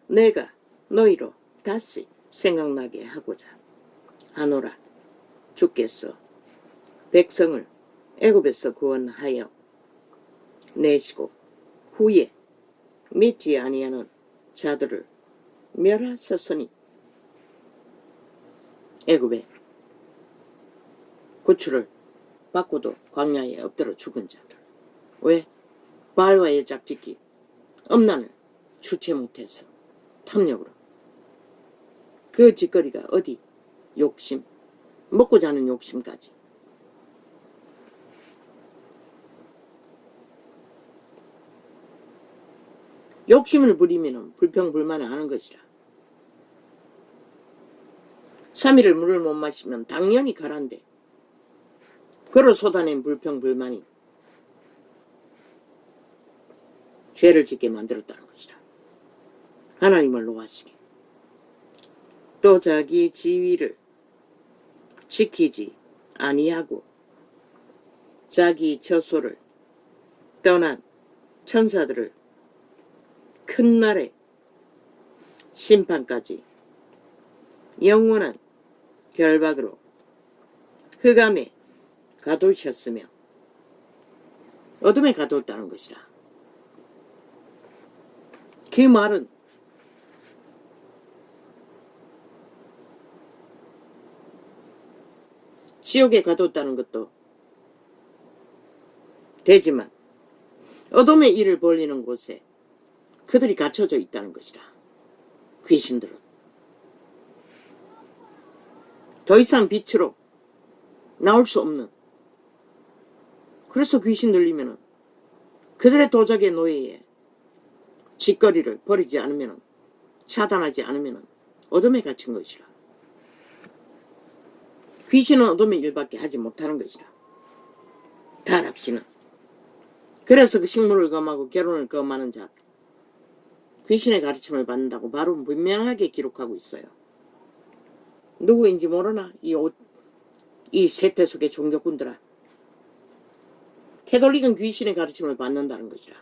내가 너희로 다시 생각나게 하고자 하노라. 주께서 백성을 애굽에서 구원하여 내시고 후에 믿지 아니하는 자들을 멸하셨으니 애굽에 구출을 받고도 광야에 엎드려 죽은 자들. 왜? 바알과의 짝짓기 엄난을 주체 못해서 탐욕으로. 그 짓거리가 어디? 욕심, 먹고 자는 욕심까지. 욕심을 부리면 불평불만을 하는 것이라. 3일을 물을 못 마시면 당연히 가란데 그로 쏟아낸 불평불만이 죄를 짓게 만들었다는 것이라. 하나님을 노하시게. 또 자기 지위를 지키지 아니하고 자기 처소를 떠난 천사들을 큰 날에 심판까지 영원한 결박으로 흑암에 가두셨으며 어둠에 가두었다는 것이라. 그 말은 지옥에 가두었다는 것도 되지만 어둠의 일을 벌리는 곳에 그들이 갇혀져 있다는 것이라. 귀신들은 더 이상 빛으로 나올 수 없는, 그래서 귀신 들리면은 그들의 도적의 노예에 짓거리를 버리지 않으면, 차단하지 않으면 어둠에 갇힌 것이라. 귀신은 어둠의 일밖에 하지 못하는 것이라. 타락신은. 그래서 그 식물을 검하고 결혼을 검하는 자들, 귀신의 가르침을 받는다고 바로 분명하게 기록하고 있어요. 누구인지 모르나? 이 세태 속의 종교꾼들아. 캐톨릭은 귀신의 가르침을 받는다는 것이라.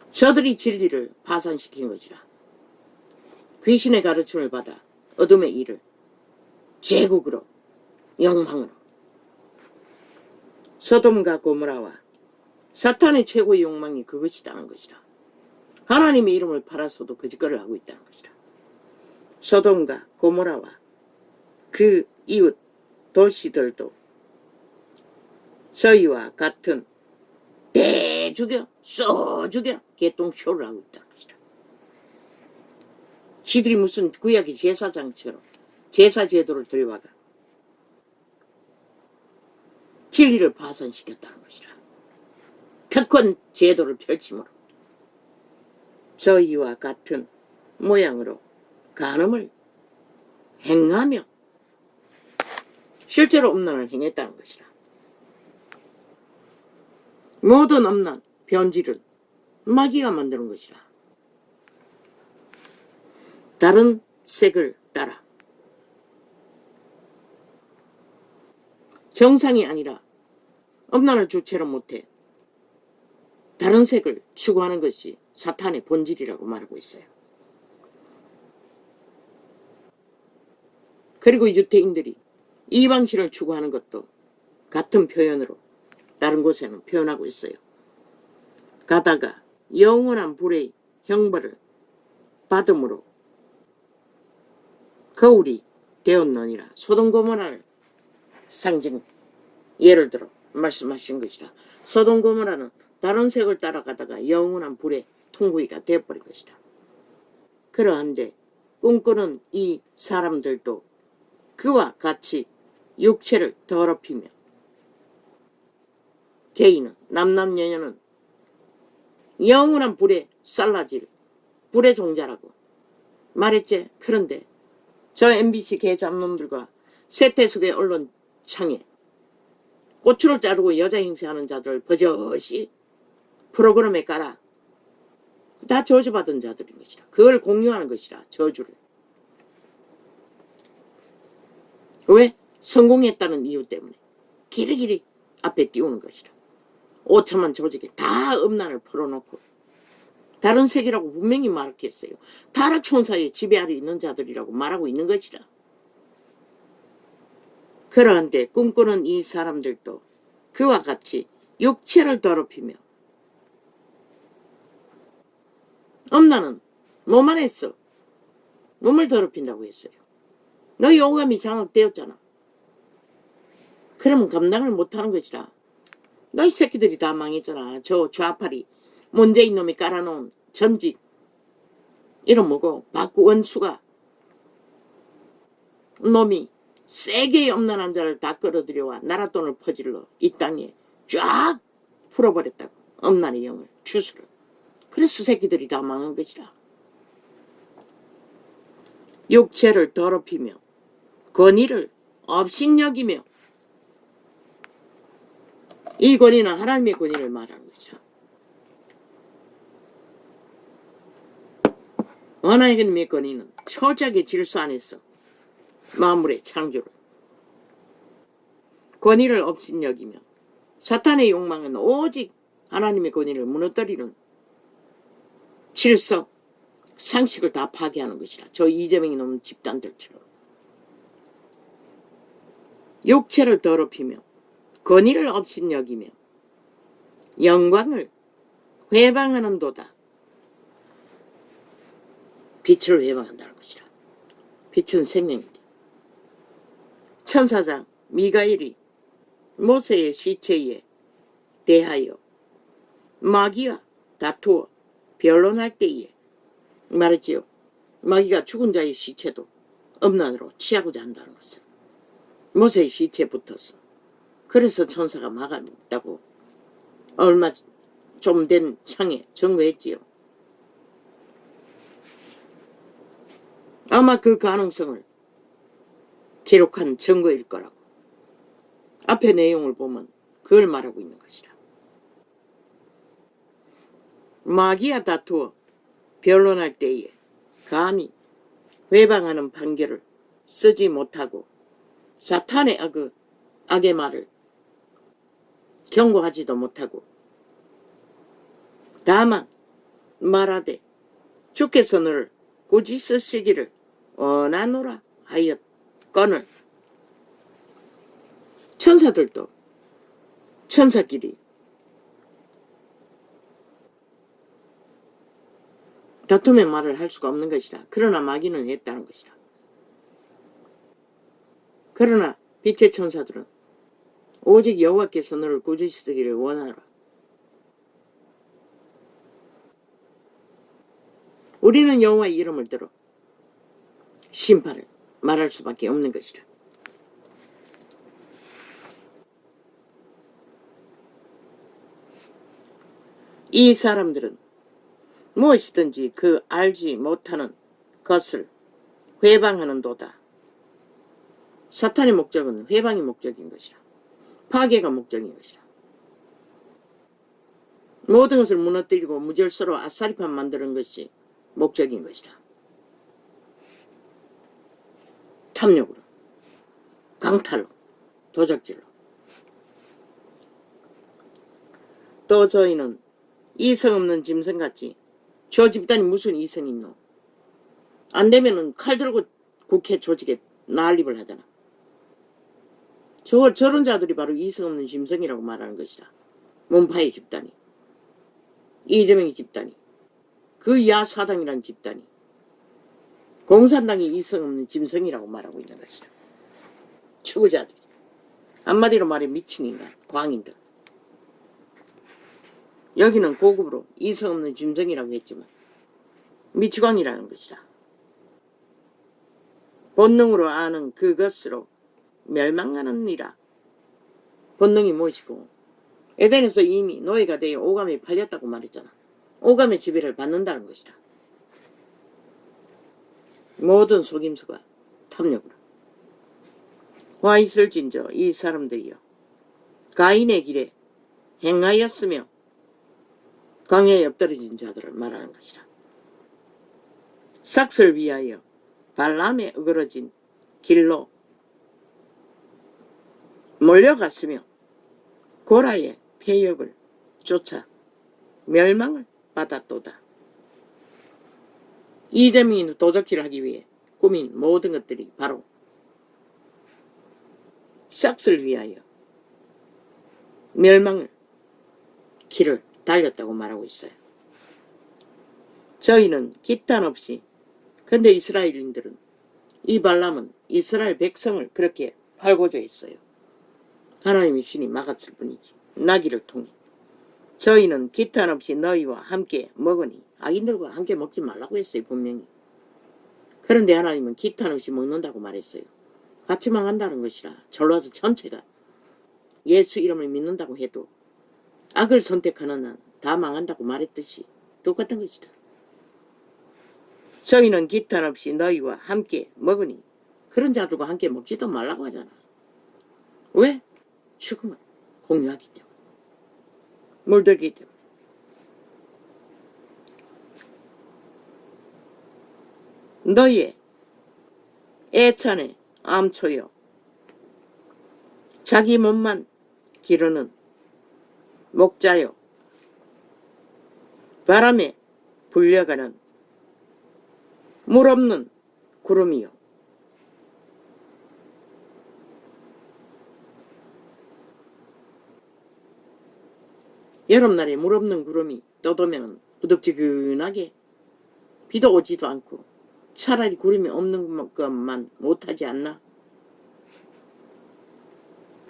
저들이 진리를 파산시킨 것이라. 귀신의 가르침을 받아 어둠의 일을 제국으로, 욕망으로. 소돔과 고모라와 사탄의 최고의 욕망이 그것이라는 것이라. 하나님의 이름을 팔아서도 거짓거리를 하고 있다는 것이라. 소돔과 고모라와 그 이웃 도시들도 저희와 같은 대죽여 쏘죽여 개똥쇼를 하고 있다는 것이라. 지들이 무슨 구약의 제사장처럼 제사 제도를 들여와가 진리를 파산시켰다는 것이라. 특권 제도를 펼침으로 저희와 같은 모양으로 간음을 행하며 실제로 음란을 행했다는 것이라. 모든 음란, 변질은 마귀가 만드는 것이라. 다른 색을 따라 정상이 아니라 음란을 주체로 못해 다른 색을 추구하는 것이 사탄의 본질이라고 말하고 있어요. 그리고 유태인들이 이방신을 추구하는 것도 같은 표현으로 다른 곳에는 표현하고 있어요. 가다가 영원한 불의 형벌을 받음으로 거울이 되었느니라. 소돔 고모라를 상징 예를 들어 말씀하신 것이라. 소돔 고모라는 다른 색을 따라가다가 영원한 불의 통구이가 되어버린 것이다. 그러한데 꿈꾸는 이 사람들도 그와 같이 육체를 더럽히며 개인은 남남여녀는 영원한 불에 쌀라질 불의 종자라고 말했지. 그런데 저 MBC 개잡놈들과 세태속의 언론창에 고추를 자르고 여자 행세하는 자들을 버젓이 프로그램에 깔아 다 저주받은 자들인 것이라. 그걸 공유하는 것이라. 저주를. 왜? 성공했다는 이유 때문에 길이길이 앞에 띄우는 것이라. 오참한 조직에 다 음란을 풀어놓고 다른 다른 세계라고 분명히 말했어요. 타락천사의 지배 아래 있는 자들이라고 말하고 있는 것이라. 그러한데 꿈꾸는 이 사람들도 그와 같이 육체를 더럽히며 엄나는 몸 안에서 몸을 더럽힌다고 했어요. 너희 오감이 장악되었잖아. 그러면 감당을 못하는 것이라. 너희 새끼들이 다 망했잖아. 저 좌파리 문재인 놈이 깔아놓은 전직 이런 뭐고 박원수가 놈이 세게 엄난한 자를 다 끌어들여와 나라 돈을 퍼질러 이 땅에 쫙 풀어버렸다고. 엄난의 영을 주수를. 그래서 새끼들이 다 망한 것이라. 육체를 더럽히며 권위를 업신여기며 이 권위는 하나님의 권위를 말하는 것이라. 하나님의 권위는 철저하게 질서 안에서 만물의 창조를 권위를 업신여기며 사탄의 욕망은 오직 하나님의 권위를 무너뜨리는 질서, 상식을 다 파괴하는 것이라. 저 이재명이 놈 집단들처럼 육체를 더럽히며 권위를 업신여기며 영광을 회방하는도다. 빛을 회방한다는 것이라. 빛은 생명이다. 천사장 미가엘이 모세의 시체에 대하여 마귀와 다투어 변론할 때에 말했지요. 마귀가 죽은 자의 시체도 음란으로 취하고자 한다는 것을. 모세의 시체에 붙었어. 그래서 천사가 막아먹다고 얼마 좀 된 창에 증거했지요. 아마 그 가능성을 기록한 증거일 거라고. 앞에 내용을 보면 그걸 말하고 있는 것이라. 마귀와 다투어 변론할 때에 감히 회방하는 판결을 쓰지 못하고 사탄의 악의 말을 경고하지도 못하고 다만 말하되 주께서 너를 꾸짖 쓰시기를 원하노라 하였거늘. 천사들도 천사끼리 다툼의 말을 할 수가 없는 것이라. 그러나 마귀는 했다는 것이라. 그러나 빛의 천사들은 오직 여호와께서 너를 꾸짖으시기를 원하라. 우리는 여호와의 이름을 들어 심판을 말할 수밖에 없는 것이라. 이 사람들은 무엇이든지 그 알지 못하는 것을 회방하는도다. 사탄의 목적은 회방이 목적인 것이라. 파괴가 목적인 것이라. 모든 것을 무너뜨리고 무질서로 아싸리판 만드는 것이 목적인 것이라. 탐욕으로, 강탈로, 도적질로. 또 저희는 이성 없는 짐승같이 저 집단이 무슨 이성이 있노? 안 되면은 칼 들고 국회 조직에 난립을 하잖아. 저런 자들이 바로 이성 없는 짐승이라고 말하는 것이라. 문파의 집단이, 이재명의 집단이, 그 야사당이라는 집단이, 공산당이 이성 없는 짐승이라고 말하고 있는 것이라. 추구자들이. 한마디로 말해 미친 인간, 광인들. 여기는 고급으로 이성 없는 짐승이라고 했지만 미치광이라는 것이라. 본능으로 아는 그것으로 멸망하는 이라. 본능이 무엇이고 에덴에서 이미 노예가 되어 오감에 팔렸다고 말했잖아. 오감의 지배를 받는다는 것이라. 모든 속임수가 탐욕으로. 와 있을진저 이 사람들이여 가인의 길에 행하였으며 광야에 엎드러진 자들을 말하는 것이라. 삭슬 위하여 발람에 어그러진 길로 몰려갔으며 고라의 폐역을 쫓아 멸망을 받았도다. 이재명이 도적질을 하기 위해 꾸민 모든 것들이 바로 싹쓸 위하여 멸망을 길을 달렸다고 말하고 있어요. 저희는 기탄 없이, 근데 이스라엘인들은, 이 발람은 이스라엘 백성을 그렇게 팔고자 했어요. 하나님의 신이 막았을 뿐이지. 나귀를 통해. 저희는 기탄 없이 너희와 함께 먹으니, 악인들과 함께 먹지 말라고 했어요, 분명히. 그런데 하나님은 기탄 없이 먹는다고 말했어요. 같이 망한다는 것이라. 전라도 전체가 예수 이름을 믿는다고 해도 악을 선택하는 한 다 망한다고 말했듯이 똑같은 것이다. 저희는 기탄 없이 너희와 함께 먹으니, 그런 자들과 함께 먹지도 말라고 하잖아. 왜? 죽음을 공유하기 때문에, 물들기 때문에. 너희의 애찬의 암초여, 자기 몸만 기르는 목자여, 바람에 불려가는 물 없는 구름이요, 여름날에 물 없는 구름이 떠도면 후덥지근하게 비도 오지도 않고 차라리 구름이 없는 것만 못하지 않나?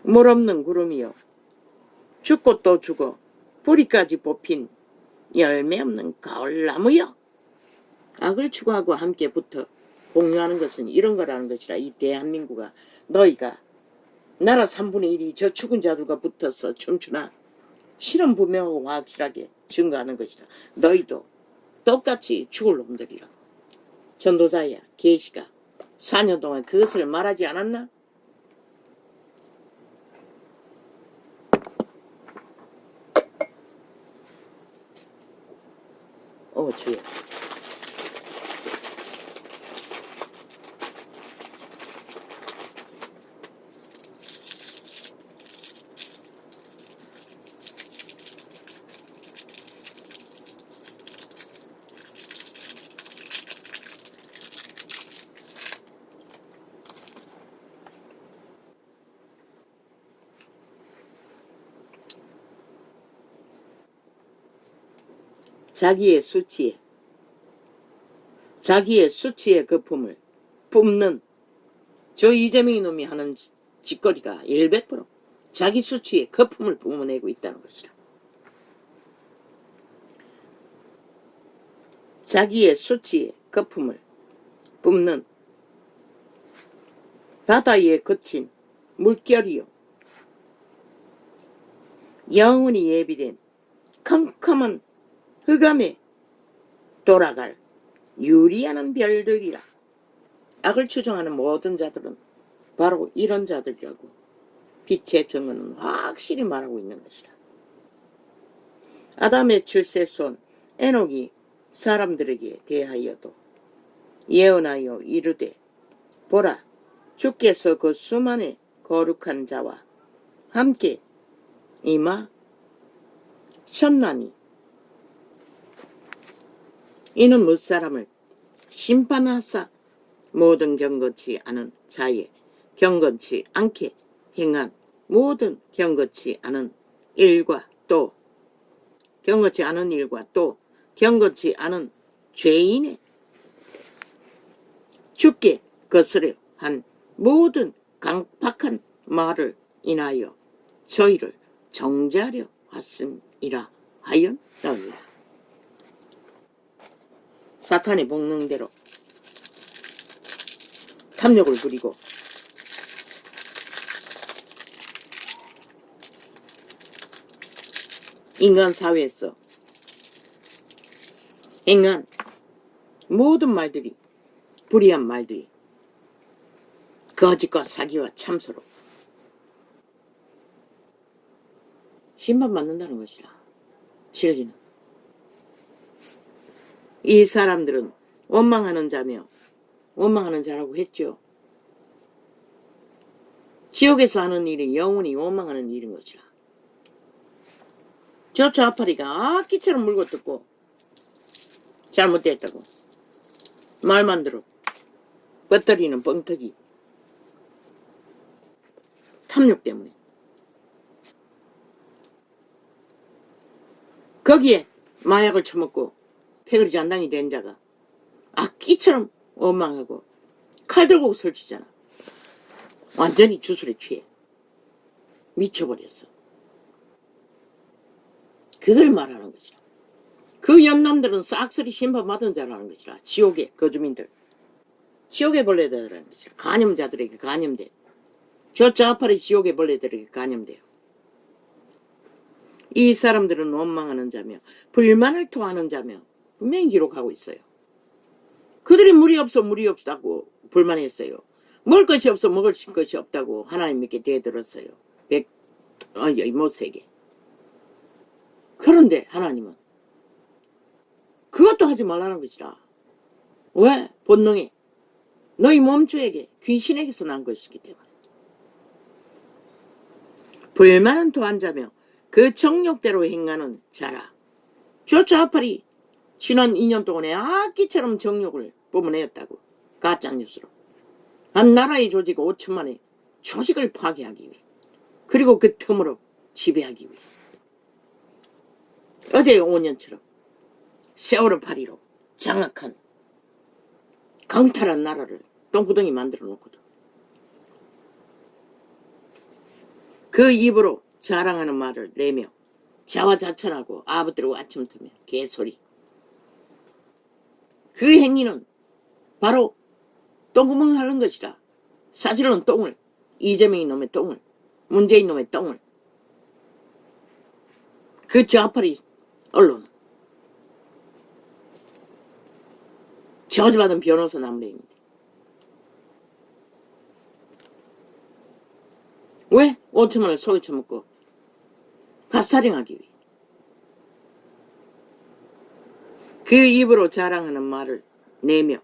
물 없는 구름이요, 죽고 또 죽어 뿌리까지 뽑힌 열매 없는 가을나무요. 악을 추구하고 함께 붙어 공유하는 것은 이런 거라는 것이라. 이 대한민국아, 너희가 나라 3분의 1이 저 죽은 자들과 붙어서 춤추나? 실은 분명하고 확실하게 증거하는 것이다. 너희도 똑같이 죽을 놈들이라고. 전도자야, 계시가 4년 동안 그것을 말하지 않았나? 주여. 자기의 수치의 거품을 뿜는 저 이재명이 놈이 하는 짓거리가 100% 자기 수치의 거품을 뿜어내고 있다는 것이라. 자기의 수치의 거품을 뿜는 바다에 거친 물결이요, 영원히 예비된 컴컴한 흑암에 돌아갈 유리하는 별들이라. 악을 추종하는 모든 자들은 바로 이런 자들이라고 빛의 증언은 확실히 말하고 있는 것이라. 아담의 7세손 에녹이 사람들에게 대하여도 예언하여 이르되, 보라, 주께서 그 수만의 거룩한 자와 함께 임하셨나니 이는 무사람을 심판하사 모든 경건치 않은 자의 경건치 않게 행한 모든 경건치 않은 일과 또 경건치 않은 죄인의 주께 거스려 한 모든 강팍한 말을 인하여 저희를 정죄하려 왔음이라 하였느니라. 사탄의 본능대로 탐욕을 부리고 인간 사회에서 행한 모든 말들이, 불의한 말들이 거짓과 사기와 참소로 심판받는다는 것이라. 진리는 이 사람들은 원망하는 자며 원망하는 자라고 했죠. 지옥에서 하는 일이 영원히 원망하는 일인 것이라. 저 좌파리가 악기처럼 물고 뜯고 잘못됐다고 말만 들어. 뻗터리는 뻥터기. 탐욕 때문에. 거기에 마약을 처먹고 패거리 잔당이 된 자가 악기처럼 원망하고 칼 들고 설치잖아. 완전히 주술에 취해. 미쳐버렸어. 그걸 말하는 것이라. 그 연남들은 싹쓸이 심판받은 자라는 것이라. 지옥의 거주민들. 지옥의 벌레들이라는 것이라. 간염자들에게 간염돼. 저 좌파리 지옥의 벌레들에게 간염돼요. 이 사람들은 원망하는 자며 불만을 토하는 자며 분명히 기록하고 있어요. 그들이 물이 없다고 불만했어요. 먹을 것이 없어 먹을 것이 없다고 하나님께 대들었어요. 모세에게. 그런데 하나님은 그것도 하지 말라는 것이라. 왜? 본능에 너희 몸주에게 귀신에게서 난 것이기 때문에. 불만은 토한 자며 그 정욕대로 행하는 자라. 저 좌팔이 지난 2년 동안에 악기처럼 정욕을 뿜어내었다고. 가짜뉴스로. 한 나라의 조직 5천만의 조직을 파괴하기 위해. 그리고 그 틈으로 지배하기 위해. 어제 5년처럼 세월호 파리로 장악한 강탈한 나라를 똥구덩이 만들어 놓거든. 그 입으로 자랑하는 말을 내며 자화자찬하고 아부들고 아침트며 개소리. 그 행위는 바로 똥구멍 하는 것이라. 사실은 똥을, 이재명이 놈의 똥을, 문재인 놈의 똥을, 그 좌파리 언론은 저주받은 변호사 남래입니다. 왜? 5천만 원을 속에 쳐먹고 가스타령하기 위해. 그 입으로 자랑하는 말을 내며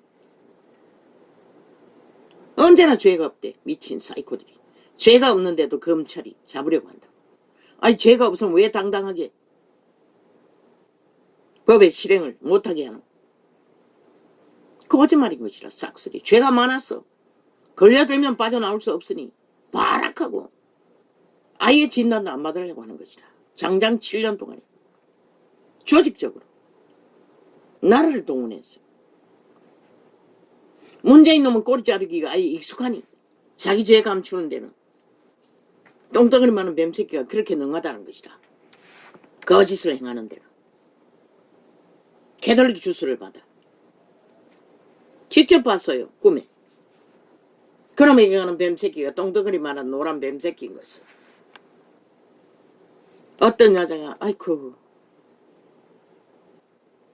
언제나 죄가 없대. 미친 사이코들이. 죄가 없는데도 검찰이 잡으려고 한다. 아니 죄가 없으면 왜 당당하게 법의 실행을 못하게 하노? 거짓말인 것이라. 싹쓸이. 죄가 많았어. 걸려들면 빠져나올 수 없으니 발악하고 아예 진단도 안 받으려고 하는 것이다. 장장 7년 동안에 조직적으로 나라를 동원했어. 문재인 놈은 꼬리 자르기가 아예 익숙하니 자기 죄 감추는 데는 똥덩어리 많은 뱀새끼가 그렇게 능하다는 것이다. 거짓을 행하는 데는 개돌리기 주술을 받아. 직접 봤어요. 꿈에. 그놈에게 가는 뱀새끼가 똥덩어리만한 노란 뱀새끼인 것을. 어떤 여자가 아이쿠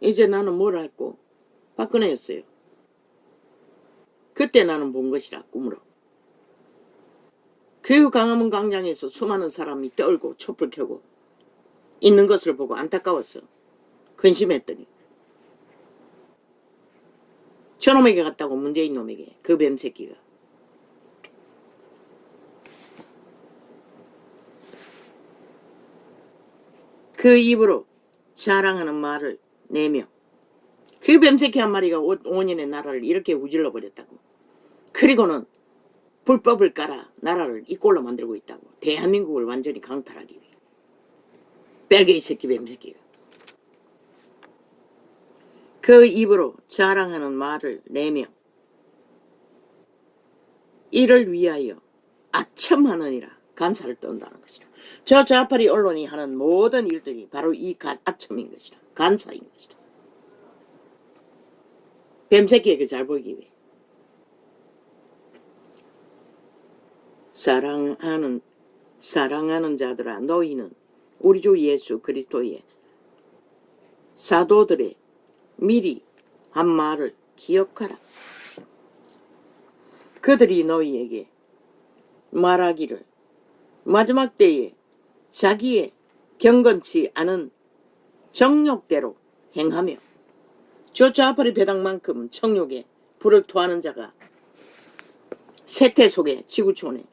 이제 나는 뭘 할꼬 박근혜였어요. 그때 나는 본 것이라 꿈으로. 그 광화문 광장에서 수많은 사람이 떨고 촛불 켜고 있는 것을 보고 안타까웠어. 근심했더니 저놈에게 갔다고. 문재인 놈에게. 그 뱀새끼가. 그 입으로 자랑하는 말을 내며 그 뱀새끼 한 마리가 5년의 나라를 이렇게 우질러 버렸다고. 그리고는 불법을 깔아 나라를 이 꼴로 만들고 있다고. 대한민국을 완전히 강탈하기 위해. 뺄개이 새끼 뱀새끼가. 그 입으로 자랑하는 말을 내며 이를 위하여 아첨하느니라 간사를 떤다는 것이라. 저 좌파리 언론이 하는 모든 일들이 바로 이 아첨인 것이라. 간사인 것이라. 뱀새끼에게 잘 보이기 위해. 사랑하는 자들아, 너희는 우리 주 예수 그리스도의 사도들의 미리 한 말을 기억하라. 그들이 너희에게 말하기를 마지막 때에 자기의 경건치 않은 정욕대로 행하며. 저 좌파리 배당만큼 정욕에 불을 토하는 자가 세태 속에 지구촌에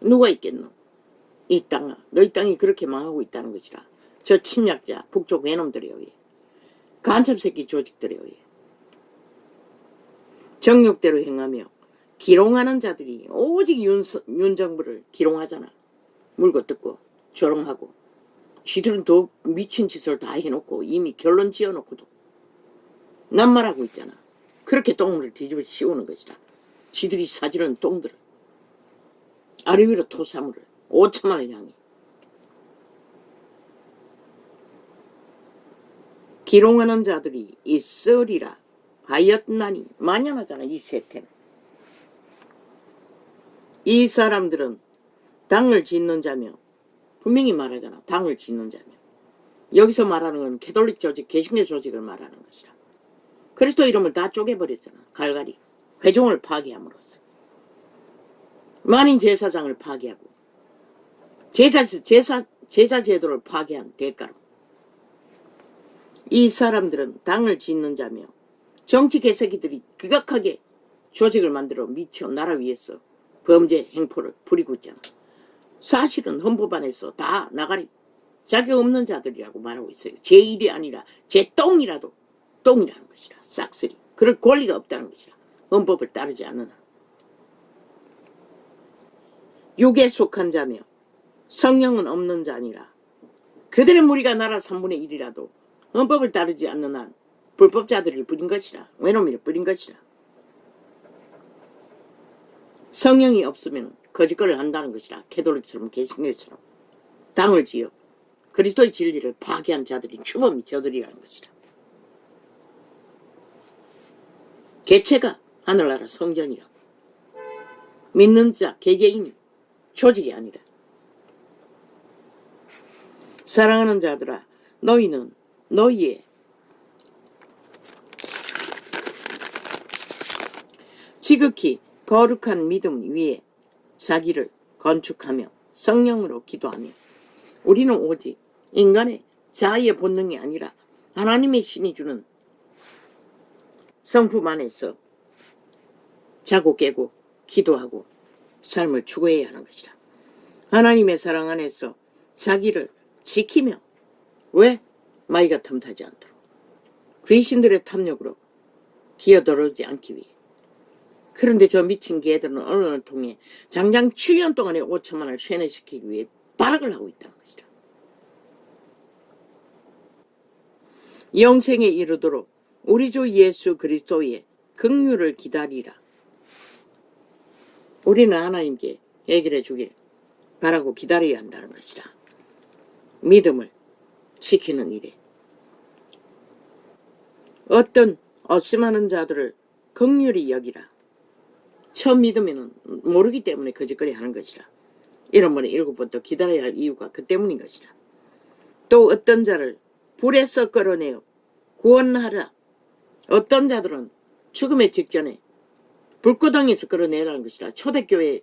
누가 있겠노? 이 땅아, 너희 땅이 그렇게 망하고 있다는 것이라. 저 침략자 북쪽 외놈들에 의해, 간첩새끼 조직들에 의해. 정욕대로 행하며 기롱하는 자들이 오직 윤 정부를 기롱하잖아. 물고 뜯고 조롱하고 쥐들은 더 미친 짓을 다 해놓고 이미 결론 지어놓고도 남말하고 있잖아. 그렇게 똥물을 뒤집어 씌우는 것이다. 쥐들이 사지른 똥들을 아래 위로 토사물을 5천만을 향해 기롱하는 자들이 있으리라 하였나니 만연하잖아. 이 세태는. 이 사람들은 당을 짓는 자며 분명히 말하잖아. 당을 짓는 자며. 여기서 말하는 건 캐톨릭 조직, 개신교 조직을 말하는 것이라. 그리스도 이름을 다 쪼개버렸잖아. 갈갈이. 회종을 파괴함으로써. 만인 제사장을 파괴하고 제자 제도를 파괴한 대가로 이 사람들은 당을 짓는 자며 정치 개새끼들이 극악하게 조직을 만들어 미쳐 나라 위에서 범죄 행포를 부리고 있잖아. 사실은 헌법 안에서 다 나가리 자격 없는 자들이라고 말하고 있어요. 제 일이 아니라 제 똥이라도 똥이라는 것이라. 싹쓸이. 그럴 권리가 없다는 것이라. 헌법을 따르지 않는 한. 육에 속한 자며 성령은 없는 자니라. 그들의 무리가 나라 3분의 1이라도 헌법을 따르지 않는 한 불법자들을 부린 것이라. 외놈이를 부린 것이라. 성령이 없으면 거짓거리를 한다는 것이라. 캐톨릭처럼 개신교처럼 당을 지어 그리스도의 진리를 파괴한 자들이 주범이 저들이라는 것이라. 개체가 하늘나라 성전이라고. 믿는 자 개개인이 조직이 아니라. 사랑하는 자들아, 너희는 너희의 지극히 거룩한 믿음 위에 자기를 건축하며 성령으로 기도하며 우리는 오직 인간의 자아의 본능이 아니라 하나님의 신이 주는 성품 안에서 자고 깨고 기도하고 삶을 추구해야 하는 것이라. 하나님의 사랑 안에서 자기를 지키며 왜? 마이가 틈타지 않도록 귀신들의 탐욕으로 기어들어오지 않기 위해. 그런데 저 미친 개들은 언론을 통해 장장 7년 동안에 5천만을 쇠뇌시키기 위해 발악을 하고 있다는 것이다. 영생에 이르도록 우리 주 예수 그리스도의 긍휼을 기다리라. 우리는 하나님께 해결해 주길 바라고 기다려야 한다는 것이라. 믿음을 지키는 일에 어떤 어심하는 자들을 긍휼히 여기라. 처음 믿으면 모르기 때문에 거짓거리 하는 것이라. 이런 번에 7번 더 기다려야 할 이유가 그 때문인 것이라. 또 어떤 자를 불에서 끌어내어 구원하라. 어떤 자들은 죽음의 직전에 불구덩이에서 끌어내라는 것이라. 초대교회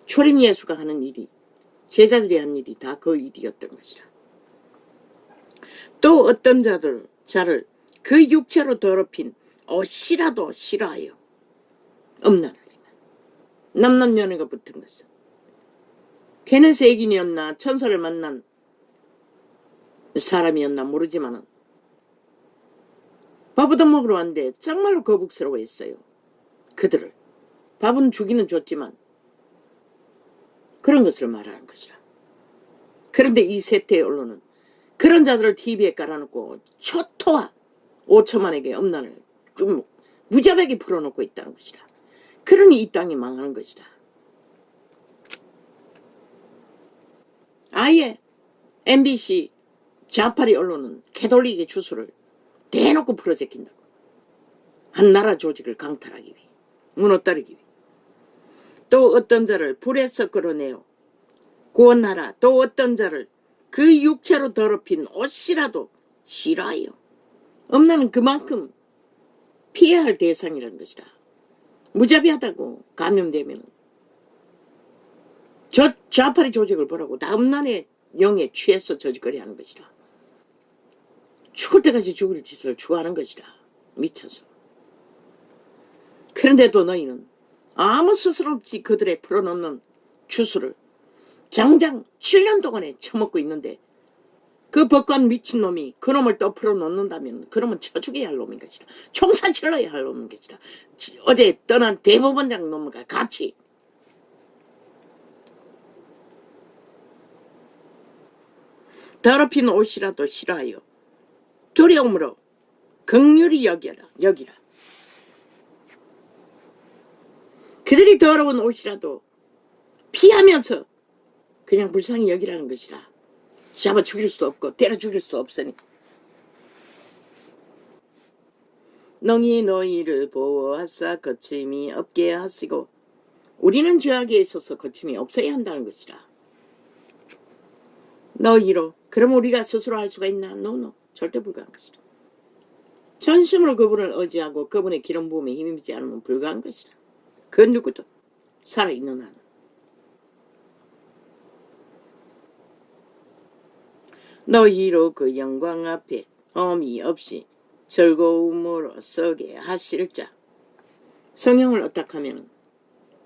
초림 예수가 하는 일이, 제자들이 한 일이 다 그 일이었던 것이라. 또 어떤 자를 그 육체로 더럽힌 옷이라도 싫어하여 엄란을 남남연애가 붙은 것은 걔는 세긴이었나 천사를 만난 사람이었나 모르지만은 밥을 얻어먹으러 왔는데 정말로 거북스러워했어요. 그들을 밥은 주기는 줬지만 그런 것을 말하는 것이라. 그런데 이 세태의 언론은 그런 자들을 TV에 깔아놓고 초토화 5천만에게 엄난을 무자백에 풀어놓고 있다는 것이라. 그러니 이 땅이 망하는 것이다. 아예 MBC 좌파리 언론은 캐톨릭의 주술을 대놓고 풀어제낀다고. 한 나라 조직을 강탈하기 위해, 무너뜨리기 위해. 또 어떤 자를 불에서 끌어내어 구원하라. 또 어떤 자를 그 육체로 더럽힌 옷이라도 싫어하여. 엄나는 그만큼 피해야 할 대상이라는 것이라. 무자비하다고 감염되면 저 좌파리 조직을 보라고 다 엄난의 영에 취해서 저짓거리 하는 것이라. 죽을 때까지 죽을 짓을 추구하는 것이라. 미쳐서. 그런데도 너희는 아무 스스럼 없이 그들의 풀어놓는 주술을 장장 7년 동안에 처먹고 있는데 그 법관 미친놈이 그놈을 또 풀어놓는다면 그놈은 쳐죽여야 할 놈인 것이라. 총살질러야 할 놈인 것이라. 어제 떠난 대법원장 놈과 같이 더럽힌 옷이라도 싫어하여 두려움으로 긍휼히 여기라. 그들이 더러운 옷이라도 피하면서 그냥 불쌍히 여기라는 것이라. 잡아 죽일 수도 없고 때려 죽일 수도 없으니. 능히 너희를 보호하사 거침이 없게 하시고. 우리는 죄악에 있어서 거침이 없어야 한다는 것이라. 너희로. 그럼 우리가 스스로 할 수가 있나? 노. 절대 불가한 것이라. 전심으로 그분을 의지하고 그분의 기름 부음에 힘입지 않으면 불가한 것이라. 그 누구도 살아있는 한. 너희로 그 영광 앞에 험이 없이 즐거움으로 서게 하실 자. 성령을 어떡하면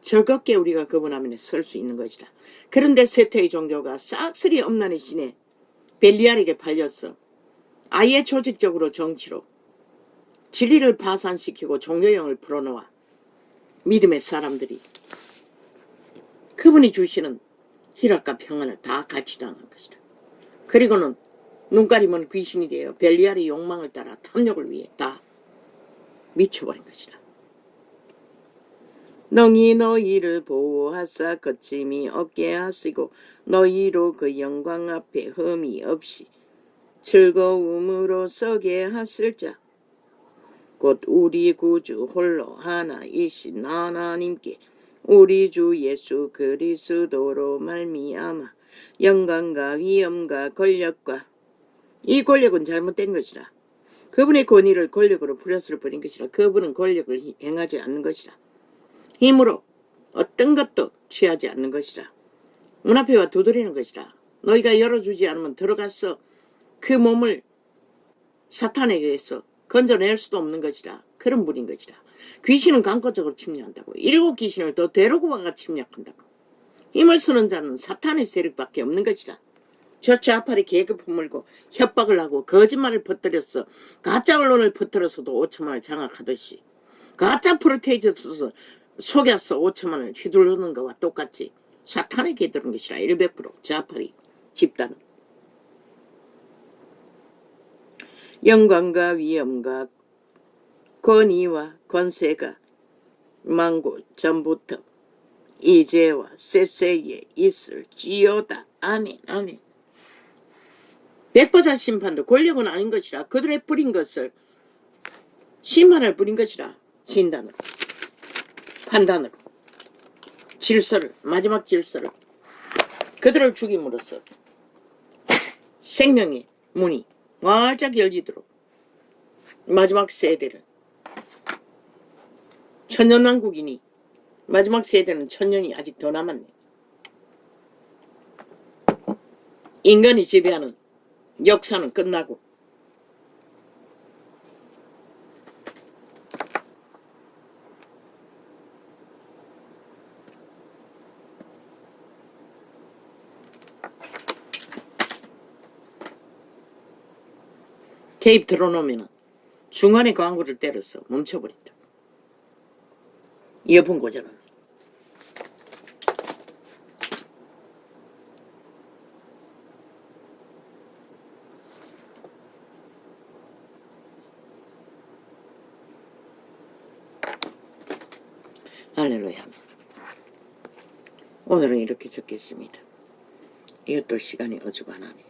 즐겁게 우리가 그분 앞에 설 수 있는 것이라. 그런데 세태의 종교가 싹쓸이 엄난의 신에 벨리알에게 팔렸어. 아예 조직적으로 정치로 진리를 파산시키고 종교형을 풀어놓아 믿음의 사람들이 그분이 주시는 희락과 평안을 다 가치당한 것이라. 그리고는 눈가리면 귀신이 되어 벨리알의 욕망을 따라 탐욕을 위해 다 미쳐버린 것이라. 능히 너희를 보호하사 거침이 없게 하시고 너희로 그 영광 앞에 흠이 없이 즐거움으로 서게 하실 자. 곧 우리 구주 홀로 하나이신 하나님께 우리 주 예수 그리스도로 말미암아 영광과 위엄과 권력과. 이 권력은 잘못된 것이라. 그분의 권위를 권력으로 부렸을 뿐인 것이라. 그분은 권력을 행하지 않는 것이라. 힘으로 어떤 것도 취하지 않는 것이라. 문 앞에 와 두드리는 것이라. 너희가 열어주지 않으면 들어가서 그 몸을 사탄에게 의해서 건져낼 수도 없는 것이라. 그런 분인 것이라. 귀신은 강권적으로 침략한다고. 7 귀신을 더 데리고 와가 침략한다고. 힘을 쓰는 자는 사탄의 세력밖에 없는 것이라. 저 좌팔이 계급 물고 협박을 하고 거짓말을 퍼뜨려서 가짜 언론을 퍼뜨려서도 5천만을 장악하듯이 가짜 프로테이저스 속여서 5천만을 휘두르는 것과 똑같이 사탄에게 들은 것이라. 100% 좌팔이 집단. 영광과 위엄과 권위와 권세가 만고 전부터 이제와 셋세에 있을지어다. 아멘. 아멘. 백보자 심판도 권력은 아닌 것이라. 그들의 뿌린 것을 심판을 뿌린 것이라. 진단으로 판단으로 질서를 마지막 질서를 그들을 죽임으로써 생명의 문이 활짝 열리도록 마지막 세대를 천년왕국이니 마지막 세대는 천년이 아직 더 남았네. 인간이 지배하는 역사는 끝나고 테이프 들어놓으면 중간에 광고를 때려서 멈춰버린다. 이어폰 고장은. 할렐루야. 오늘은 이렇게 적겠습니다. 이것도 시간이 어중간하네.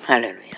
할렐루야.